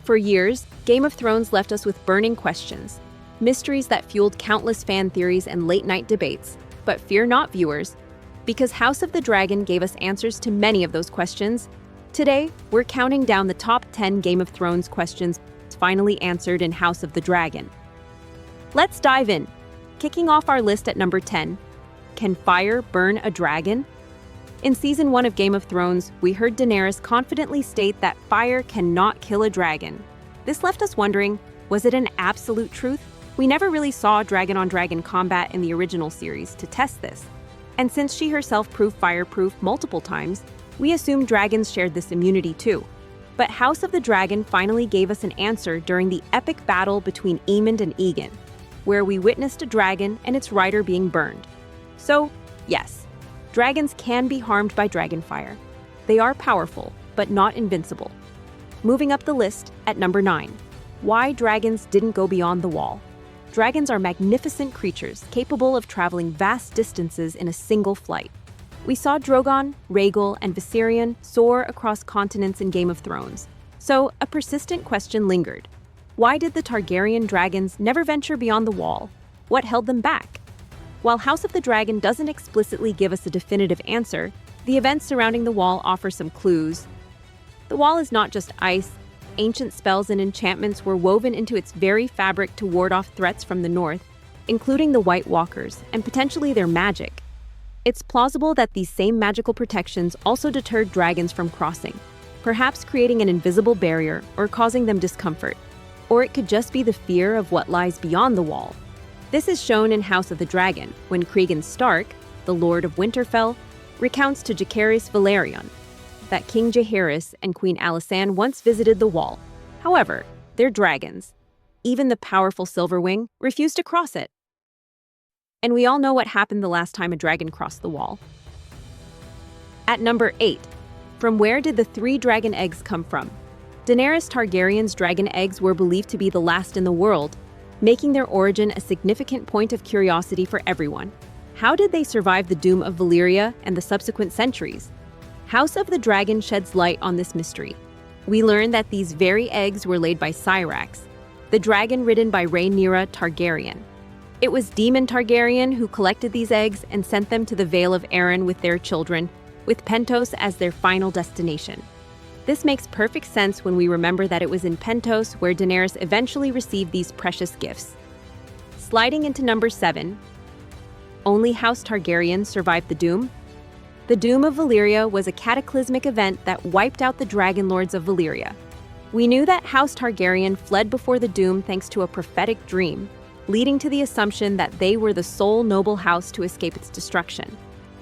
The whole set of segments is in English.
For years, Game of Thrones left us with burning questions, mysteries that fueled countless fan theories and late-night debates. But fear not, viewers, because House of the Dragon gave us answers to many of those questions. Today, we're counting down the top 10 Game of Thrones questions finally answered in House of the Dragon. Let's dive in. Kicking off our list at number 10, can fire burn a dragon? In Season 1 of Game of Thrones, we heard Daenerys confidently state that fire cannot kill a dragon. This left us wondering, was it an absolute truth? We never really saw dragon-on-dragon combat in the original series to test this. And since she herself proved fireproof multiple times, we assumed dragons shared this immunity too. But House of the Dragon finally gave us an answer during the epic battle between Aemond and Aegon, where we witnessed a dragon and its rider being burned. So, yes, dragons can be harmed by dragonfire. They are powerful, but not invincible. Moving up the list at number 9, why dragons didn't go beyond the wall. Dragons are magnificent creatures capable of traveling vast distances in a single flight. We saw Drogon, Rhaegal, and Viserion soar across continents in Game of Thrones. So, a persistent question lingered. Why did the Targaryen dragons never venture beyond the wall? What held them back? While House of the Dragon doesn't explicitly give us a definitive answer, the events surrounding the wall offer some clues. The wall is not just ice. Ancient spells and enchantments were woven into its very fabric to ward off threats from the north, including the White Walkers, and potentially their magic. It's plausible that these same magical protections also deterred dragons from crossing, perhaps creating an invisible barrier or causing them discomfort. Or it could just be the fear of what lies beyond the wall. This is shown in House of the Dragon, when Cregan Stark, the Lord of Winterfell, recounts to Jacaerys Velaryon that King Jaehaerys and Queen Alysanne once visited the wall. However, they're dragons. Even the powerful Silverwing refused to cross it. And we all know what happened the last time a dragon crossed the wall. At number 8, from where did the 3 dragon eggs come from? Daenerys Targaryen's dragon eggs were believed to be the last in the world, making their origin a significant point of curiosity for everyone. How did they survive the doom of Valyria and the subsequent centuries? House of the Dragon sheds light on this mystery. We learn that these very eggs were laid by Syrax, the dragon ridden by Rhaenyra Targaryen. It was Daemon Targaryen who collected these eggs and sent them to the Vale of Arryn with their children, with Pentos as their final destination. This makes perfect sense when we remember that it was in Pentos where Daenerys eventually received these precious gifts. Sliding into number 7, only House Targaryen survived the doom? The Doom of Valyria was a cataclysmic event that wiped out the Dragon Lords of Valyria. We knew that House Targaryen fled before the doom thanks to a prophetic dream, leading to the assumption that they were the sole noble house to escape its destruction.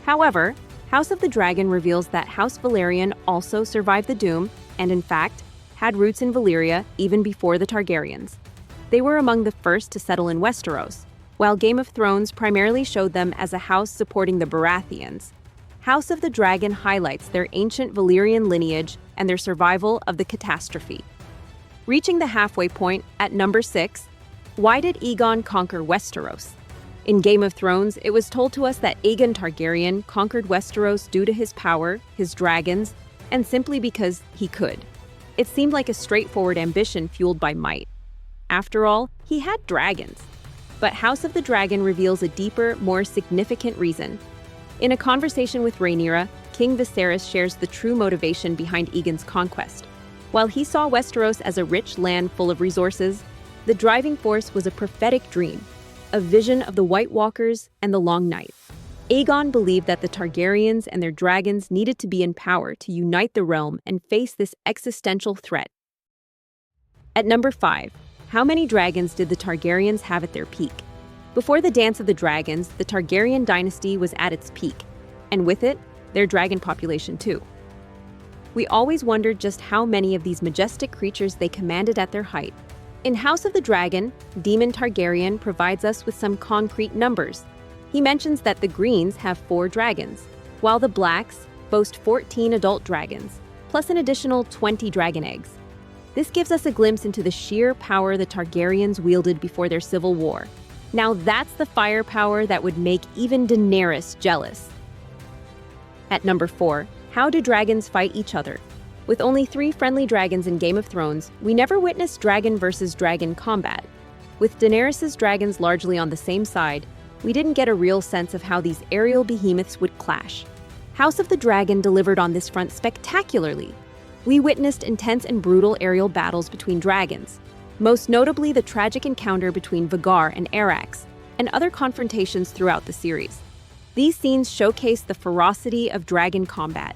However, House of the Dragon reveals that House Velaryon also survived the doom and, in fact, had roots in Valyria even before the Targaryens. They were among the first to settle in Westeros, while Game of Thrones primarily showed them as a house supporting the Baratheons. House of the Dragon highlights their ancient Valyrian lineage and their survival of the catastrophe. Reaching the halfway point at number 6, why did Aegon conquer Westeros? In Game of Thrones, it was told to us that Aegon Targaryen conquered Westeros due to his power, his dragons, and simply because he could. It seemed like a straightforward ambition fueled by might. After all, he had dragons. But House of the Dragon reveals a deeper, more significant reason. In a conversation with Rhaenyra, King Viserys shares the true motivation behind Aegon's conquest. While he saw Westeros as a rich land full of resources, the driving force was a prophetic dream, a vision of the White Walkers and the Long Night. Aegon believed that the Targaryens and their dragons needed to be in power to unite the realm and face this existential threat. At number 5, how many dragons did the Targaryens have at their peak? Before the Dance of the Dragons, the Targaryen dynasty was at its peak, and with it, their dragon population too. We always wondered just how many of these majestic creatures they commanded at their height. In House of the Dragon, Daemon Targaryen provides us with some concrete numbers. He mentions that the Greens have 4 dragons, while the Blacks boast 14 adult dragons, plus an additional 20 dragon eggs. This gives us a glimpse into the sheer power the Targaryens wielded before their civil war. Now that's the firepower that would make even Daenerys jealous. At number 4, how do dragons fight each other? With only 3 friendly dragons in Game of Thrones, we never witnessed dragon versus dragon combat. With Daenerys' dragons largely on the same side, we didn't get a real sense of how these aerial behemoths would clash. House of the Dragon delivered on this front spectacularly. We witnessed intense and brutal aerial battles between dragons, most notably the tragic encounter between Vhagar and Arax, and other confrontations throughout the series. These scenes showcase the ferocity of dragon combat,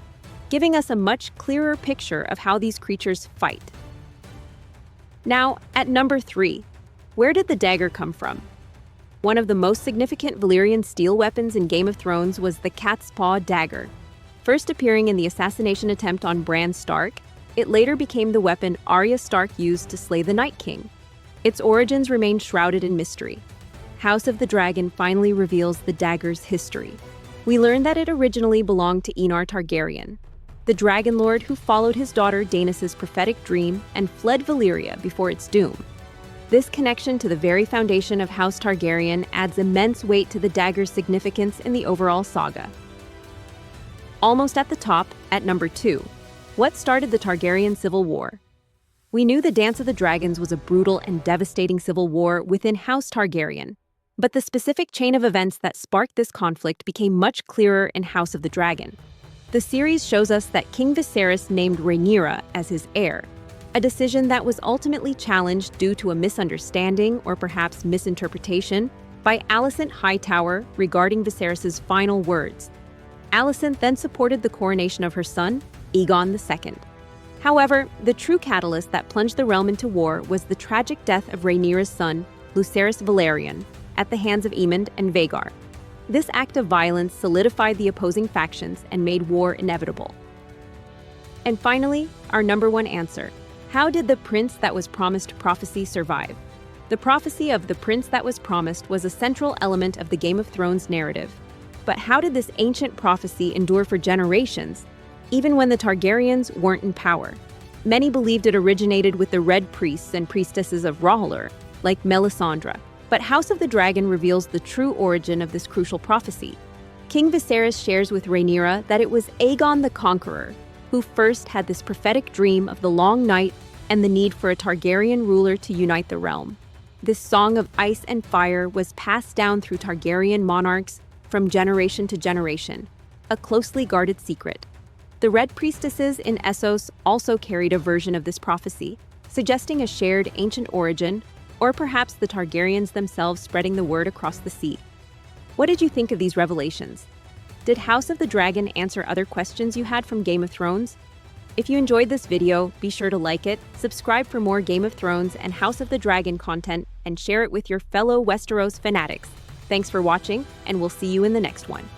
giving us a much clearer picture of how these creatures fight. Now, at number 3, where did the dagger come from? One of the most significant Valyrian steel weapons in Game of Thrones was the cat's paw dagger. First appearing in the assassination attempt on Bran Stark, it later became the weapon Arya Stark used to slay the Night King. Its origins remain shrouded in mystery. House of the Dragon finally reveals the dagger's history. We learn that it originally belonged to Aegon Targaryen, the Dragon Lord who followed his daughter Daenerys' prophetic dream and fled Valyria before its doom. This connection to the very foundation of House Targaryen adds immense weight to the dagger's significance in the overall saga. Almost at the top, at number 2, what started the Targaryen Civil War? We knew the Dance of the Dragons was a brutal and devastating civil war within House Targaryen, but the specific chain of events that sparked this conflict became much clearer in House of the Dragon. The series shows us that King Viserys named Rhaenyra as his heir, a decision that was ultimately challenged due to a misunderstanding or perhaps misinterpretation by Alicent Hightower regarding Viserys' final words. Alicent then supported the coronation of her son, Aegon II. However, the true catalyst that plunged the realm into war was the tragic death of Rhaenyra's son, Lucerys Velaryon, at the hands of Aemond and Vhagar. This act of violence solidified the opposing factions and made war inevitable. And finally, our number 1 answer. How did the Prince That Was Promised prophecy survive? The prophecy of the Prince That Was Promised was a central element of the Game of Thrones narrative. But how did this ancient prophecy endure for generations, even when the Targaryens weren't in power? Many believed it originated with the Red Priests and Priestesses of R'hllor, like Melisandre. But House of the Dragon reveals the true origin of this crucial prophecy. King Viserys shares with Rhaenyra that it was Aegon the Conqueror who first had this prophetic dream of the long night and the need for a Targaryen ruler to unite the realm. This song of ice and fire was passed down through Targaryen monarchs from generation to generation, a closely guarded secret. The Red Priestesses in Essos also carried a version of this prophecy, suggesting a shared ancient origin, or perhaps the Targaryens themselves spreading the word across the sea. What did you think of these revelations? Did House of the Dragon answer other questions you had from Game of Thrones? If you enjoyed this video, be sure to like it, subscribe for more Game of Thrones and House of the Dragon content, and share it with your fellow Westeros fanatics. Thanks for watching, and we'll see you in the next one.